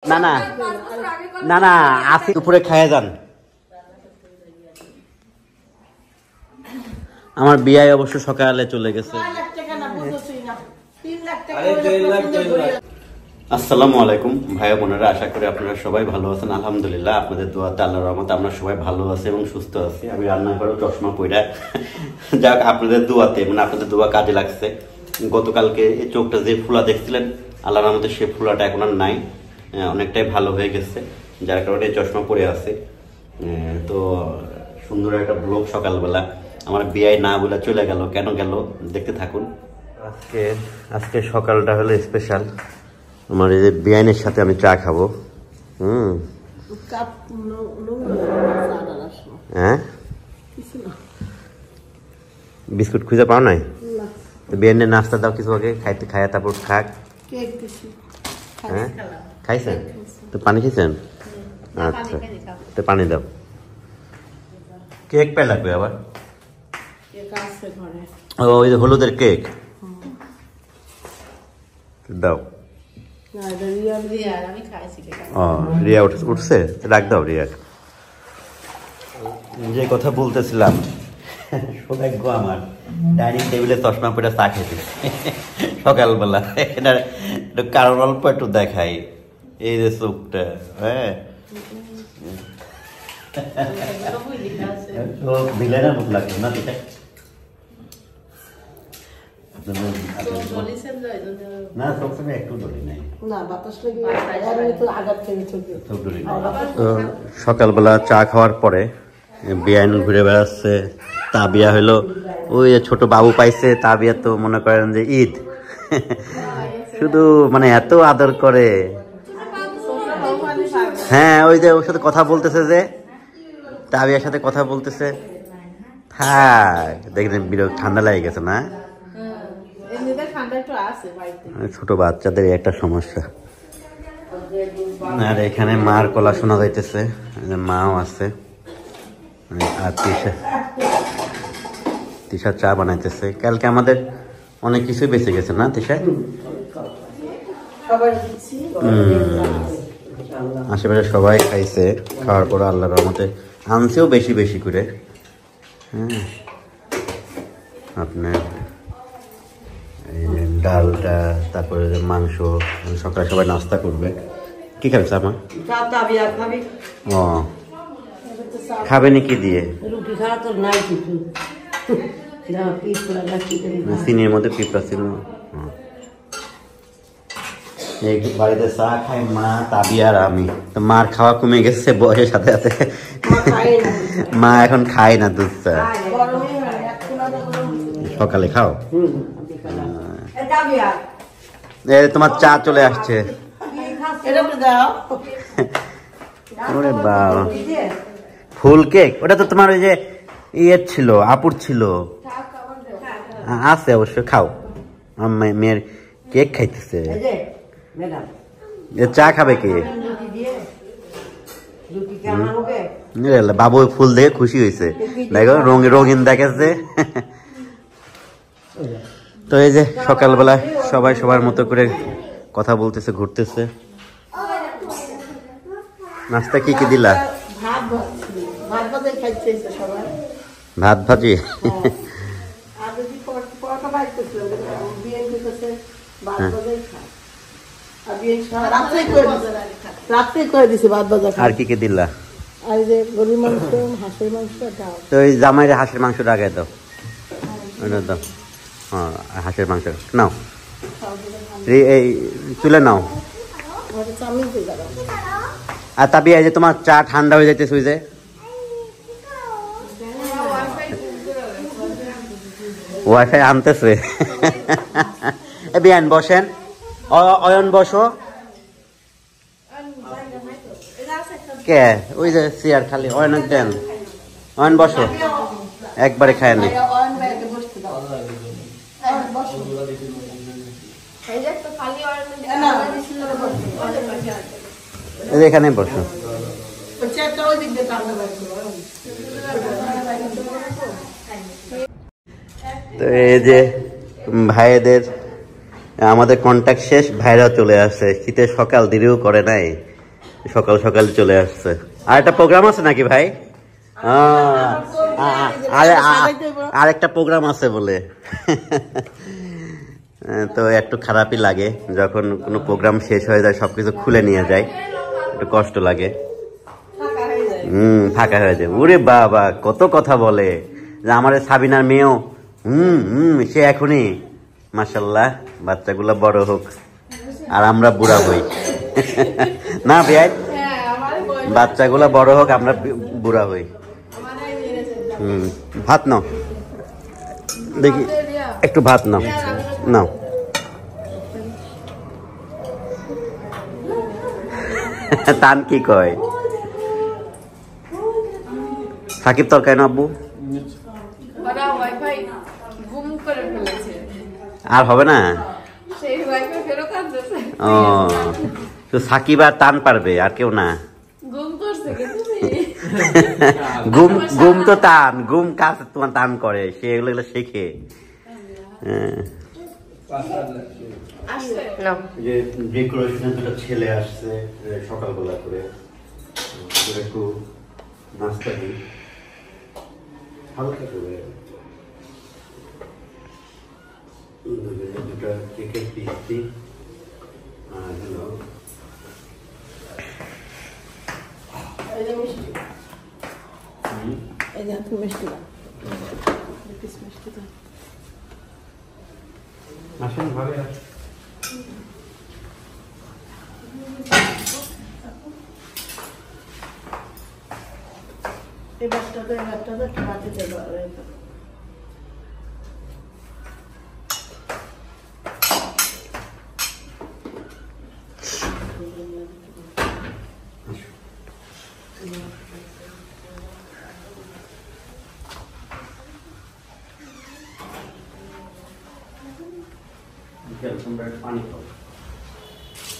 না না না না আসি উপরে খাইয়ে যান। আমার বিয়ে অবশ্য সকালে চলে গেছে। আসসালামু আলাইকুম ভাই বোনেরা, আশা করি আপনারা সবাই ভালো আছেন। আলহামদুলিল্লাহ আপনাদের দোয়াতে আল্লাহর রহমতে আমরা সবাই ভালো আছি এবং সুস্থ আছি। আমি রান্না করে চশমা পইরা যাক আপনাদের দোয়াতে, মানে আপনাদের দোয়া কাজে লাগছে। গতকালকে এই চোখটা যে ফুলা দেখছিলেন, আল্লাহর রহমতে সে ফুলাটা এখন আর নাই, অনেকটাই ভালো হয়ে গেছে, যার কারণে চশমা পরে আছে। তো সুন্দর একটা ব্লগ সকালবেলা। আমার বিয়ে না বলে চলে গেল, কেন গেল দেখতে থাকুন। আজকে সকালটা হলো স্পেশাল। আমার এই যে বিয়ানের সাথে আমি চা খাবো। হ্যাঁ, বিস্কুট খুঁজে পাও নাই? বিয়ানের নাস্তা দাও কিছু আগে, খাইতে খায়া তারপর খাক। হ্যাঁ খাইছেন তো? পানি খেয়েছেন? আচ্ছা তো পানি দাও। কেক পাই লাগবে আবার? ওই যে হলুদের কেক দাও। রিয়া উঠছে, রাখ দাও রিয়া। যে কথা বলতেছিলাম, সৌভাগ্য আমার ডাইনিং টেবিলে চশমা পরে চা খেতে সকালবেলা। এটা কারণ অল্প একটু দেখাই, এই যে চোখটা। হ্যাঁ ভিলেনের মতো লাগছে না? ঠিক আছে সকালবেলা চা খাওয়ার পরে বিয়ান ঘুরে বেড়াচ্ছে। তাবিয়া হলো ওই ছোট বাবু পাইছে। তাবিয়া তো মনে করেন যে ঈদ, শুধু মানে এত আদর করে। হ্যাঁ ওই যে ওর সাথে কথা বলতেছে, যে তাবিয়ার সাথে কথা বলতেছে। থাক দেখবেন বিরক্ত, ঠান্ডা লেগে গেছে না? ছোট বাচ্চাদের একটা সমস্যা। আর এখানে মার কলা শোনা যাইতেছে, মাও আছে। আর তিশা চা বানাইতেছে। কালকে আমাদের অনেক কিছুই বেঁচে গেছে না তিশা? আশেপাশে সবাই খাইছে, খাওয়ার পর আল্লাহর রহমতে আনছেও বেশি বেশি করে। হ্যাঁ আপনার ডালটা, তারপরে মাংস। সকালে সবাই নাস্তা করবে। কি খাবে আমার? ও খাবে নাকি দিয়ে? চিনির মধ্যে পিঁপড়া ছিল। বাড়িতে চা খাই মা, তাবিয়া আর আমি। তো মার খাওয়া কমে গেছে বয়সের সাথে সাথে। মা এখন খায় না দুধ চা। সকালে খাও? তোমার চা চলে আসছে। ফুল কেক? ওটা তো তোমার ওই যে ইয়ের ছিল, আপুর ছিল। আছে অবশ্য, খাও। আমার মেয়ের কেক খাইতেছে। চা খাবে কে? বাবু ফুল দেখে খুশি হয়েছে, দেখো রঙিন দেখেছে। তো এই যে সকালবেলা সবাই সবার মতো করে কথা বলতেছে, ঘুরতেছে। নাস্তা কি কি দিলা? ভাত ভাজি। আর কি কি দিলা? তো ওই জামাইরে হাঁসের মাংস আগে দাও, দাও। হ্যাঁ হাঁসের মাংস নাও, এই তুলে নাও। আর তাবিয়া যে তোমার চা ঠান্ডা হয়ে যাইতেছে, ওই যে ওয়াইফাই আনতেছে। বিয়ান বসেন, অয়ন বসো। কে ওই যে চেয়ার খালি, অয়ন দেন। অয়ন বসো, একবারে খায় নি। এখানে বসো। তো এই যে ভাইদের আমাদের কন্ট্যাক্ট শেষ, ভাইরা চলে আসে। শীতের সকাল দেরিও করে নাই, সকাল সকাল চলে আসছে। আর একটা প্রোগ্রাম আছে নাকি ভাই? আর একটা প্রোগ্রাম আছে বলে। তো একটু খারাপই লাগে যখন কোনো প্রোগ্রাম শেষ হয়ে যায়, সবকিছু খুলে নিয়ে যায়, একটু কষ্ট লাগে। ফাঁকা হয়ে যায়। ওরে বাবা কত কথা বলে যে আমার সাবিনার মেয়েও সে এখনই। মাশাল্লাহ, বাচ্চাগুলা বড় হোক আর আমরা বুড়া হই। না বেয়াই, বাচ্চাগুলা বড় হোক আমরা বুড়া হই। ভাত নাও দেখি, একটু ভাত নাও নাও। তান কি কয়? সাকিব তরকারি না আব্বু? আর হবে না? ও, তো সাকিব আর তান পারবে, আর কেউ না? গুম তো টান, গুম কাজ তোমার টান করে, সে এগুলো শেখে। ডেকোরেশনের দুটো ছেলে আসছে সকালবেলা করে, একটু নাস্তা দিই হালকা করে। দুটা কেকের পিস দিই। আর হলো আসেন ভাবে পানি খাও,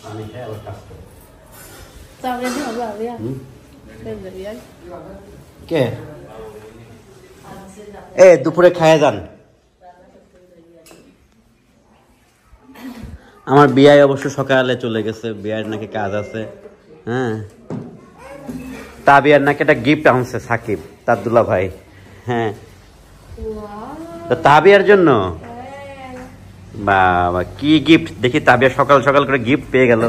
পানি খেয়ে আবার কাজ করো। কে দুপুরে খায় যান। আমার বিয়াই অবশ্য সকালে চলে গেছে, বিয়ার নাকি কাজ আছে। হ্যাঁ, তাবিয়ার নাকি একটা গিফট আনছে সাকিব, তার দুলা ভাই। হ্যাঁ, তাবিয়ার জন্য বাবা কি গিফট দেখি। তাবিয়া সকাল সকাল করে গিফট পেয়ে গেল।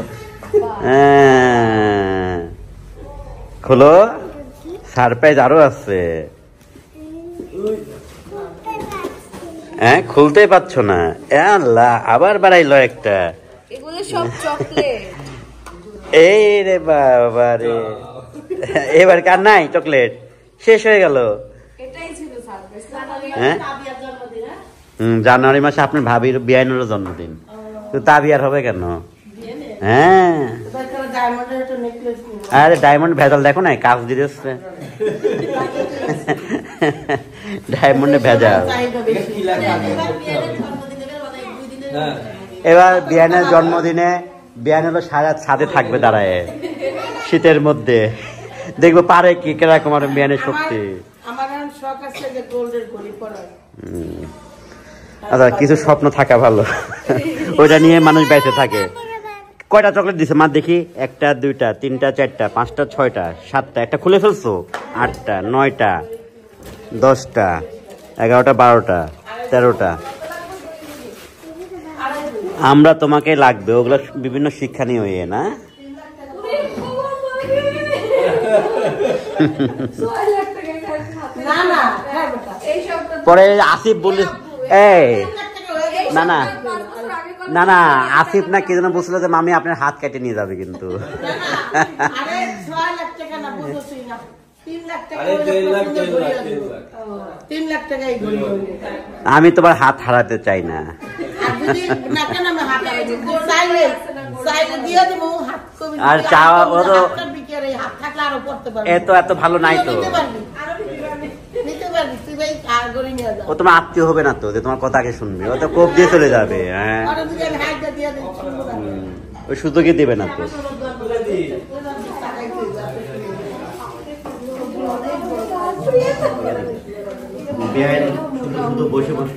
খোলো, সারপ্রাইজ আরো আছে। হ্যাঁ, খুলতেই পারছ না? আল্লাহ, আবার বাড়াইলো একটা। এই রে বাবা রে, এবার কার নাই চকলেট? শেষ হয়ে গেল। হ্যাঁ, জানুয়ারি মাসে আপনার ভাবির বিয়াইনেরও জন্মদিন, তো তাবিয়ার হবে কেন? হ্যাঁ, আরে ডায়মন্ড ভেজাল দেখো না, কাজ দিতেছে। ডায়মন্ডে ভেজাল। এবার বিয়ানের জন্মদিনে বিয়ান হলো সারা ছাদে থাকবে দাঁড়ায় শীতের মধ্যে, দেখবো পারে কি কিরকম আর বিয়ানের শক্তি। আচ্ছা, কিছু স্বপ্ন থাকা ভালো, ওইটা নিয়ে মানুষ বেঁচে থাকে। কয়টা চকলেট দিছে মা দেখি? 1টা 2টা 3টা 4টা 5টা 6টা 7টা, একটা খুলে ফেলছো? 8টা 9টা 10টা 11টা 12টা 13টা। আমরা তোমাকে লাগবে, ওগুলো বিভিন্ন শিক্ষণীয় ইয়ে না। পরে আসিফ বলে না না না না, আসিফ না কি যেন বলছিল যে মামি আপনার হাত কেটে নিয়ে যাবে কিন্তু। আমি তোমার হাত হারাতে চাই না। আর চাওয়া এত ভালো নাই তো, ও তোমার আত্মীয় হবে না তো যে তোমার কথা আগে শুনবে, ও তো কোপ দিয়ে চলে যাবে। হ্যাঁ, ওই সুযোগই দেবে না তো। বিয়ান শুধু বসে বসে,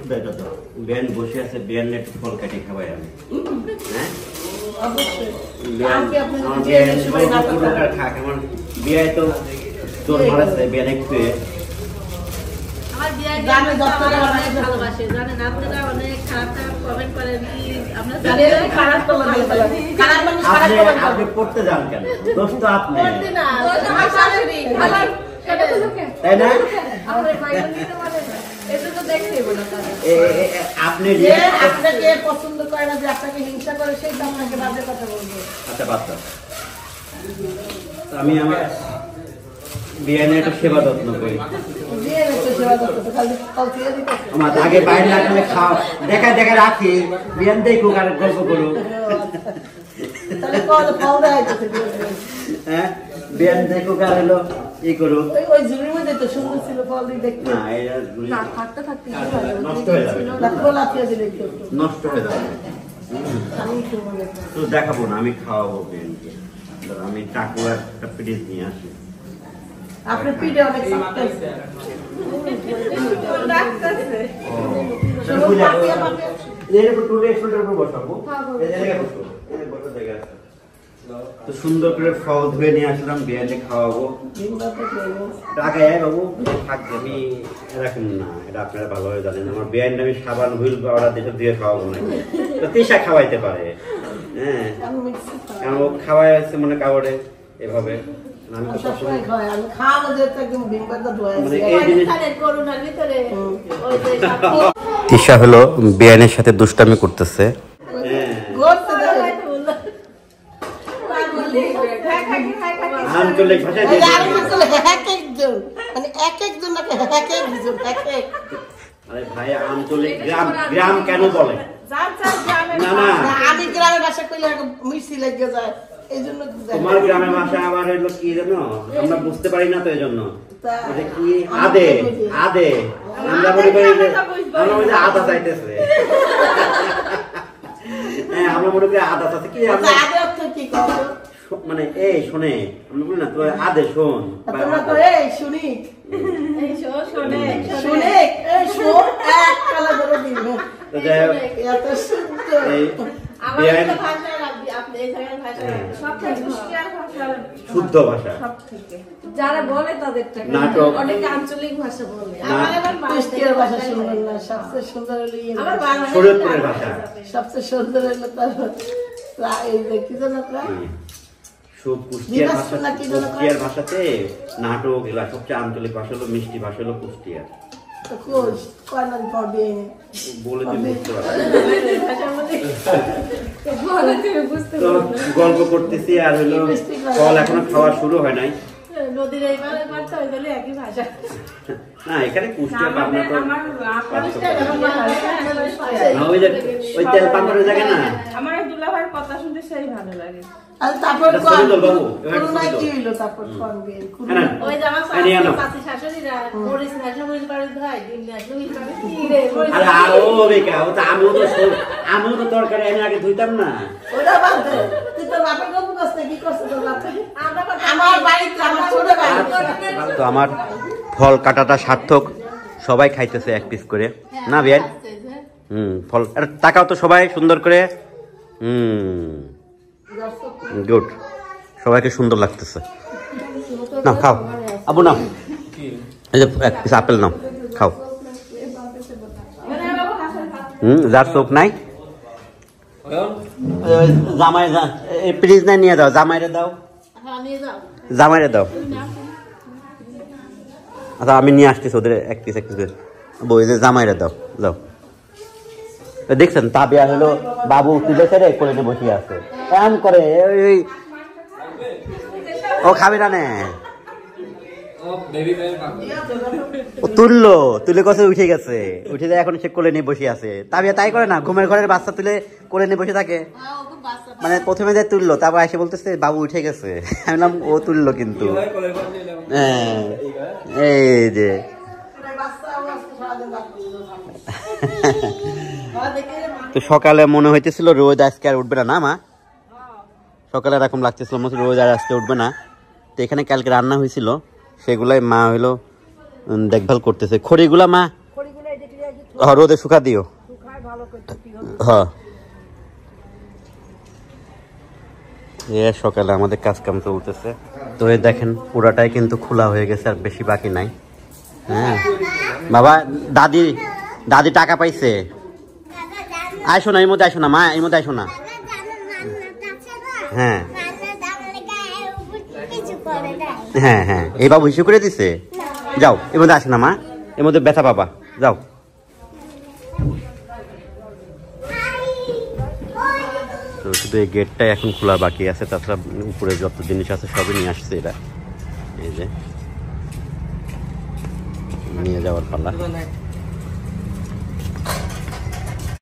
বিয়ান বসে আছে, বিয়ান একটু ফল কাটি খাবাই আমি। হ্যাঁ, বিয়ে তো তোর ভালোবাসে বিয়ে একটু আমার বিয়ে জানে দপ্তরে অনেক ভালোবাসে জানেন আপনারা অনেক খারাপ খারাপ কমেন্ট করেন কি আপনারা জানেন খারাপ তো খারাপ মানুষ খারাপ কমেন্ট আপনি পড়তে যান কেন দোষ তো আপনি পড়তে না দোষ আমার শাশুড়ি ভালো কেটে তো লোকে তাই না আপনি মাইন্ড নিতে পারেন এটা তো দেখতেই বলা তাহলে আপনি যে আপনাকে পছন্দ করে না যে আপনাকে হিংসা করে সেই তো আপনাকে বাজে কথা বলবে আচ্ছা বাচ্চা আমি আমার বিয়ে নিয়ে একটু সেবা যত্ন করি আমার আগে বাইরে না খেলে খাও দেখা দেখা রাখি বিয়ান দেখুক আর গল্প করুক হ্যাঁ বিয়ান দেখুক আর হলো ই করুক ওই ঝুড়ির মধ্যে তো সুন্দর ছিল ফল দিয়ে দেখতে না এটা থাকতে থাকতে নষ্ট হয়ে যাবে নষ্ট হয়ে যাবে তো দেখাবো না আমি খাওয়াবো বিয়ানকে আমি টাকুয়ার একটা পিরিজ নিয়ে আসি আপনার পিঠে অনেক সাকতেছে ডাকতেছে তো সুন্দর করে ফল ধুয়ে নিয়ে আসলাম বিয়ানে খাওয়াবো টাকা বাবু থাকবে আমি এরকম না এটা আপনারা ভালোভাবে জানেন আমার বিয়ানটা আমি সাবান হুইল পাউডার দিয়ে দিয়ে খাওয়াবো না তো তৃষা খাওয়াইতে পারে হ্যাঁ কারণ ও খাওয়াই আছে মনে কাপড়ে এভাবে তৃষা হলো বিয়ানের সাথে দুষ্টামি করতেছে আঞ্চলিক ভাষায় আরে ভাই আঞ্চলিক গ্রাম গ্রাম কেন বলে না না আমি গ্রামের ভাষা কইলে মিষ্টি লেগে যায় তোমার গ্রামের ভাষা আবার হলো কি জানো আমরা বুঝতে পারি না তো এই জন্য কি আদে আদে আমরা মনে করি যে আমরা মনে আদা চাইতেছে হ্যাঁ আমরা মনে করি আদা চাইতে কি মানে এই শোনে আমরা বলি না তো আদে শোন শুনি শুনে শোন এক কালা ধরে দিন তো যাই হোক শুদ্ধ ভাষা যারা বলে তাদের নাটক অনেক আঞ্চলিক ভাষা বলে ভাষা শুনবেন না সবচেয়ে সুন্দর হলো শরীয়তপুরের ভাষা সবচেয়ে সুন্দর হলো তার কি জানো কুষ্টিয়ার ভাষাতে নাটক এগুলা সবচেয়ে আঞ্চলিক ভাষা হলো মিষ্টি ভাষা হলো কুষ্টিয়ার বলে বুঝতে গল্প করতেছি আর হলো ফল এখনো খাওয়া শুরু হয় নাই নদীর একই ভাষা না এখানে কুষ্টিয়া পাবনা তো ওই তেল পাম্পের জায়গা না আমার দুলাভাইয়ের কথা শুনতে সেই ভালো লাগে আমিও তো তরকারি আমি আগে ধুইতাম না তো আমার ফল কাটাটা সার্থক সবাই খাইতেছে এক পিস করে না বিয়ান ফল তাকাও তো সবাই সুন্দর করে গুড সবাইকে সুন্দর লাগতেছে নাও খাও আবু নাও এই যে এক পিস আপেল নাও খাও যার চোখ নাই জামাই প্লিজ না নিয়ে দাও জামাইরে দাও জামাইরে দাও আচ্ছা আমি নিয়ে আসতেছি ওদের এক পিস বই যে জামাইরে দাও দাও দেখছেন তাবিয়া হলো বাবু তুলে ছেড়ে করে বসে আছে এমন করে ও খাবি না তুললো তুলে কছে উঠে গেছে উঠে যায় এখন সে কোলে নিয়ে বসে আছে তাবিয়া তাই করে না ঘুমের ঘরের বাচ্চা তুলে কোলে নিয়ে বসে থাকে মানে প্রথমে যে তুললো তারপর এসে বলতেছে বাবু উঠে গেছে আমি বললাম ও তুললো কিন্তু হ্যাঁ এই যে তো সকালে মনে হইতেছিল রোজ আজকে আর উঠবে না মা সকালে এরকম লাগতেছিল রোজ আর আজকে উঠবে না তো এখানে কালকে রান্না হয়েছিল সেগুলাই মা হইলো দেখভাল করতেছে খড়িগুলা মা রোদে শুকা দিও হ্যাঁ সকালে আমাদের কাজ কাম চলতেছে। তো এই দেখেন পুরাটাই কিন্তু খোলা হয়ে গেছে, আর বেশি বাকি নাই। হ্যাঁ বাবা, দাদি দাদি টাকা পাইছে। আইসো না, এর মধ্যে আইসো না মা, এর মধ্যে আইসো না। হ্যাঁ হ্যাঁ হ্যাঁ, এই বাবু হিসেব করে দিছে। যাও, এর মধ্যে আসো না মা, এর মধ্যে ব্যথা পাবা, যাও। তো শুধু এই গেটটাই এখন খোলা বাকি আছে, তাছাড়া উপরে যত জিনিস আছে সবই নিয়ে আসছে এরা। এই যে নিয়ে যাওয়ার পালা।